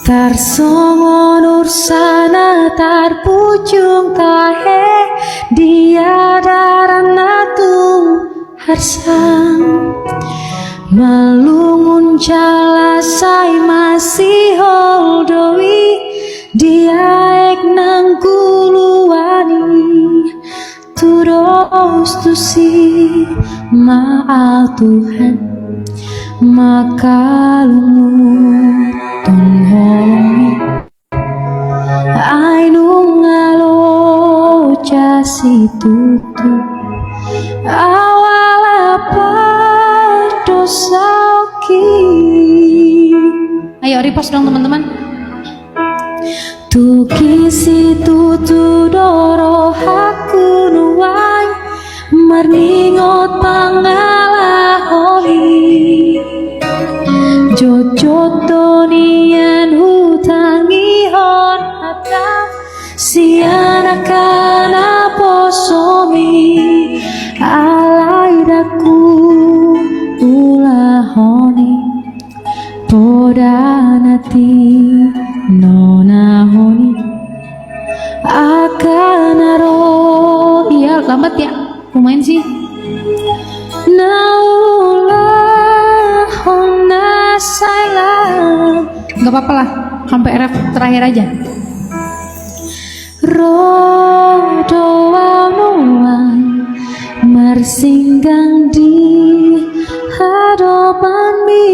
Tarsongo nur sana tarpucung tahe dia darana tung harsang malungun jalasai masih holdowi dia ek nang kuluani turos tusi maal Tuhan maka lumut tunholongi ainu ngalo jasi tutu awal apa dosoki. Ayo repost dong teman-teman. Tukisi tutu doro haku nuwai marningot pangala holi Jojo tonian hutangi hon hatam sianakana posomi alai daku ulahoni podanati nonahoni akanaro. Iya lambat ya lumayan sih. Gak apa-apa lah, sampai ref terakhir aja. Rodoanuan mersinggang di hadapan mi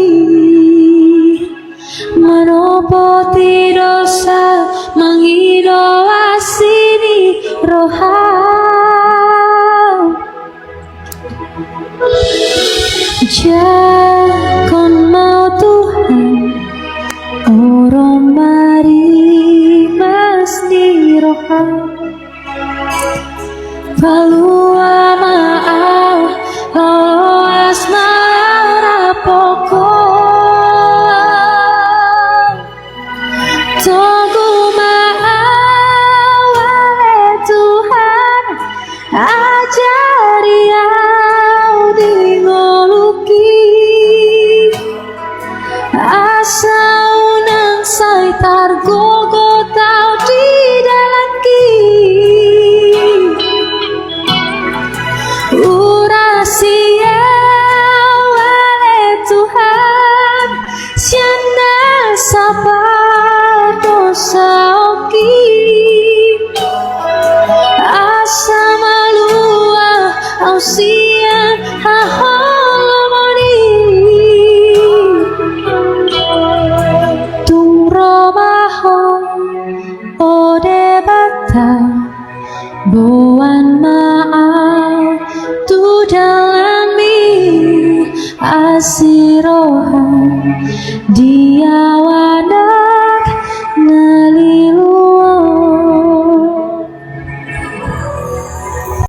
menopo dosa mengidolasini roham jakon mau Tuhan orang mari masni roham palua maaf loas mara pokok tunggu maaf wahai Tuhan ajari au di ngoluki asa unang sai targogo tau di dalam ki urasia wale Tuhan siana sabar dosa oki asa malua au sian haholomoni tung romaho ode bata boan maaf tu dalam mi asiroha dia